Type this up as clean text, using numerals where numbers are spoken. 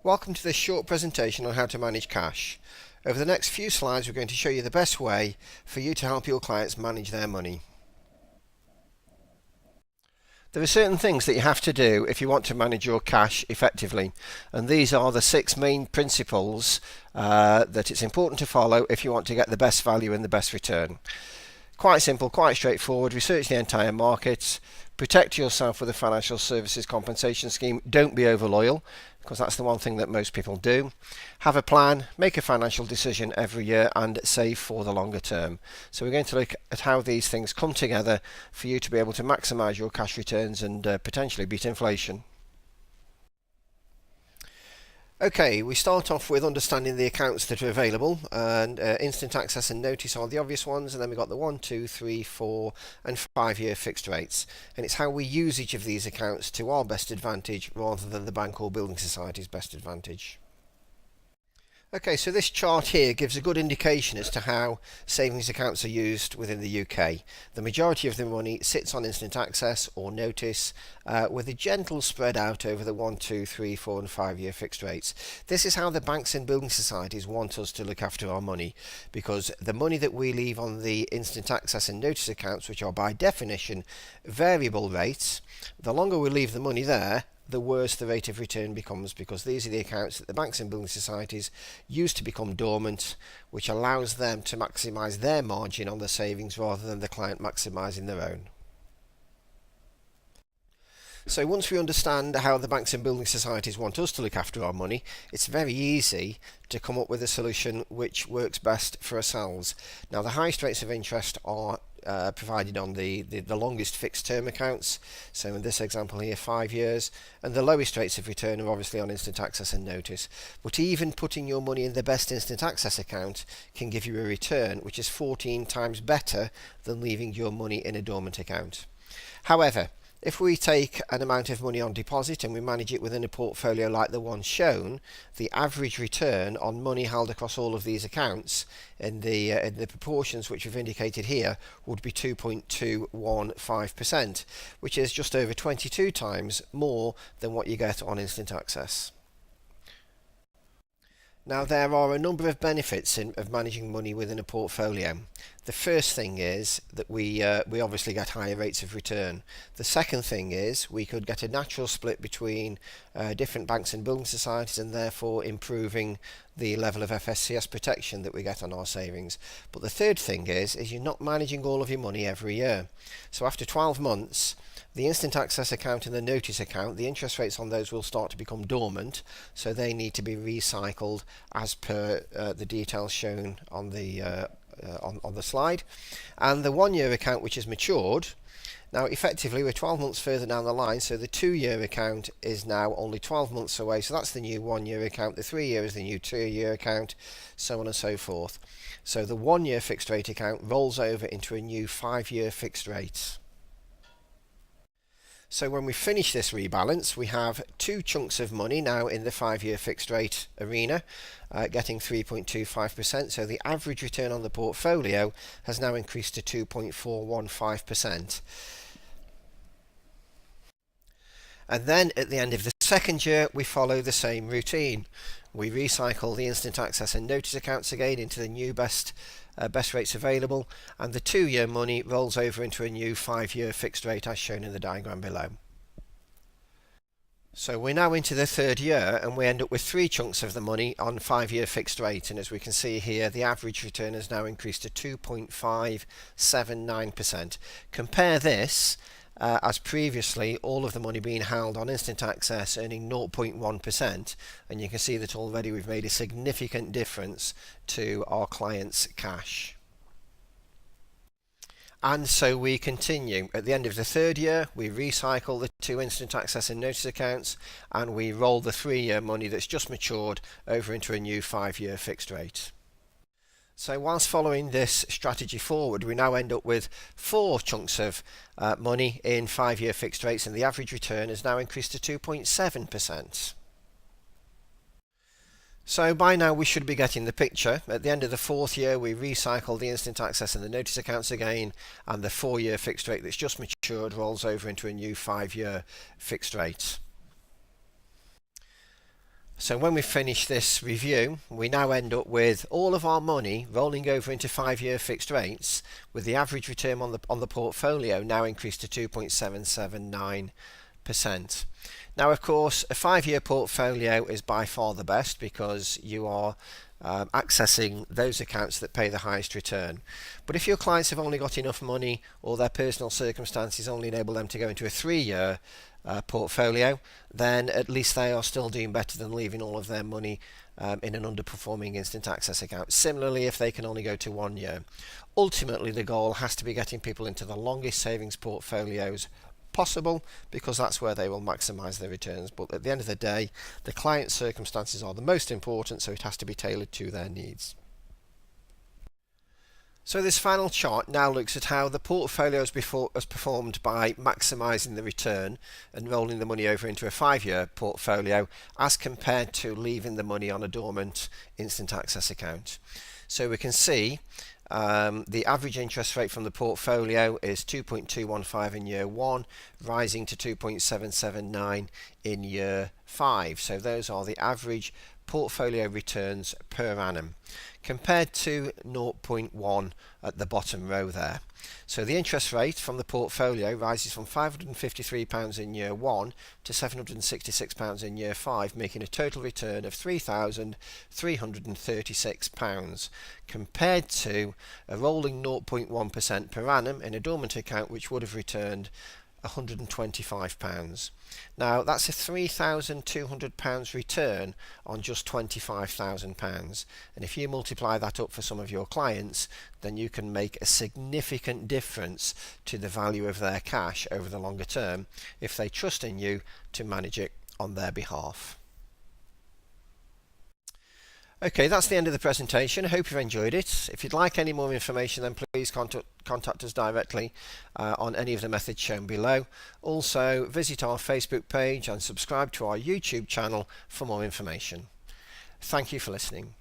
Welcome to this short presentation on how to manage cash. Over the next few slides we're going to show you the best way for you to help your clients manage their money. There are certain things that you have to do if you want to manage your cash effectively, and these are the 6 main principles that it's important to follow if you want to get the best value and the best return. Quite simple, quite straightforward. Research the entire market, protect yourself with a financial services compensation scheme. Don't be over loyal, because that's the one thing that most people do. Have a plan, make a financial decision every year, and save for the longer term. So we're going to look at how these things come together for you to be able to maximise your cash returns and potentially beat inflation. Okay, we start off with understanding the accounts that are available, and instant access and notice are the obvious ones, and then we've got the 1, 2, 3, 4 and 5-year fixed rates, and it's how we use each of these accounts to our best advantage rather than the bank or building society's best advantage. Okay, so this chart here gives a good indication as to how savings accounts are used within the UK. The majority of the money sits on instant access or notice, with a gentle spread out over the 1, 2, 3, 4 and 5-year fixed rates. This is how the banks and building societies want us to look after our money, because the money that we leave on the instant access and notice accounts, which are by definition variable rates, the longer we leave the money there, the worse the rate of return becomes, because these are the accounts that the banks and building societies use to become dormant, which allows them to maximise their margin on the savings rather than the client maximising their own. So once we understand how the banks and building societies want us to look after our money, it's very easy to come up with a solution which works best for ourselves. Now, the highest rates of interest are provided on the longest fixed term accounts, so in this example here 5 years, and the lowest rates of return are obviously on instant access and notice. But even putting your money in the best instant access account can give you a return which is 14 times better than leaving your money in a dormant account. However, if we take an amount of money on deposit and we manage it within a portfolio like the one shown, the average return on money held across all of these accounts in the proportions which we've indicated here would be 2.215%, which is just over 22 times more than what you get on instant access. Now, there are a number of benefits of managing money within a portfolio. The first thing is that we obviously get higher rates of return. The second thing is we could get a natural split between different banks and building societies, and therefore improving the level of FSCS protection that we get on our savings. But the third thing is you're not managing all of your money every year. So after 12 months, the instant access account and the notice account, the interest rates on those will start to become dormant, so they need to be recycled as per the details shown on the slide. And the 1-year account, which is matured, now effectively we're 12 months further down the line, so the 2-year account is now only 12 months away, so that's the new 1-year account, the 3-year is the new 2-year account, so on and so forth. So the 1-year fixed rate account rolls over into a new 5-year fixed rate. So when we finish this rebalance, we have 2 chunks of money now in the 5-year fixed rate arena, getting 3.25%. So the average return on the portfolio has now increased to 2.415%. And then at the end of the second year, we follow the same routine. We recycle the instant access and notice accounts again into the new best rates available, and the 2-year money rolls over into a new 5-year fixed rate as shown in the diagram below. So we're now into the 3rd year, and we end up with 3 chunks of the money on 5-year fixed rate, and as we can see here, the average return has now increased to 2.579%. Compare this as previously all of the money being held on instant access earning 0.1%, and you can see that already we've made a significant difference to our clients' cash. And so we continue. At the end of the 3rd year, we recycle the 2 instant access and notice accounts, and we roll the 3-year money that's just matured over into a new 5-year fixed rate. So whilst following this strategy forward, we now end up with 4 chunks of money in 5-year fixed rates, and the average return has now increased to 2.7%. So by now we should be getting the picture. At the end of the 4th year, we recycle the instant access and the notice accounts again, and the 4-year fixed rate that's just matured rolls over into a new 5-year fixed rate. So when we finish this review, we now end up with all of our money rolling over into 5-year fixed rates, with the average return on the portfolio now increased to 2.779%. Now, of course, a 5-year portfolio is by far the best because you are accessing those accounts that pay the highest return. But if your clients have only got enough money, or their personal circumstances only enable them to go into a 3-year portfolio, then at least they are still doing better than leaving all of their money in an underperforming instant access account. Similarly, if they can only go to 1 year. Ultimately, the goal has to be getting people into the longest savings portfolios possible, because that's where they will maximize their returns. But at the end of the day, the client's circumstances are the most important, so it has to be tailored to their needs. So this final chart now looks at how the portfolio has performed by maximising the return and rolling the money over into a 5-year portfolio, as compared to leaving the money on a dormant instant access account. So we can see the average interest rate from the portfolio is 2.215 in year 1, rising to 2.779 in year 5. So those are the average portfolio returns per annum, compared to 0.1 at the bottom row there. So the interest rate from the portfolio rises from £553 in year 1 to £766 in year 5, making a total return of £3,336, compared to a rolling 0.1% per annum in a dormant account, which would have returned £125. Now that's a £3,200 return on just £25,000, and if you multiply that up for some of your clients, then you can make a significant difference to the value of their cash over the longer term if they trust in you to manage it on their behalf. Okay, that's the end of the presentation. I hope you've enjoyed it. If you'd like any more information, then please contact us directly on any of the methods shown below. Also, visit our Facebook page and subscribe to our YouTube channel for more information. Thank you for listening.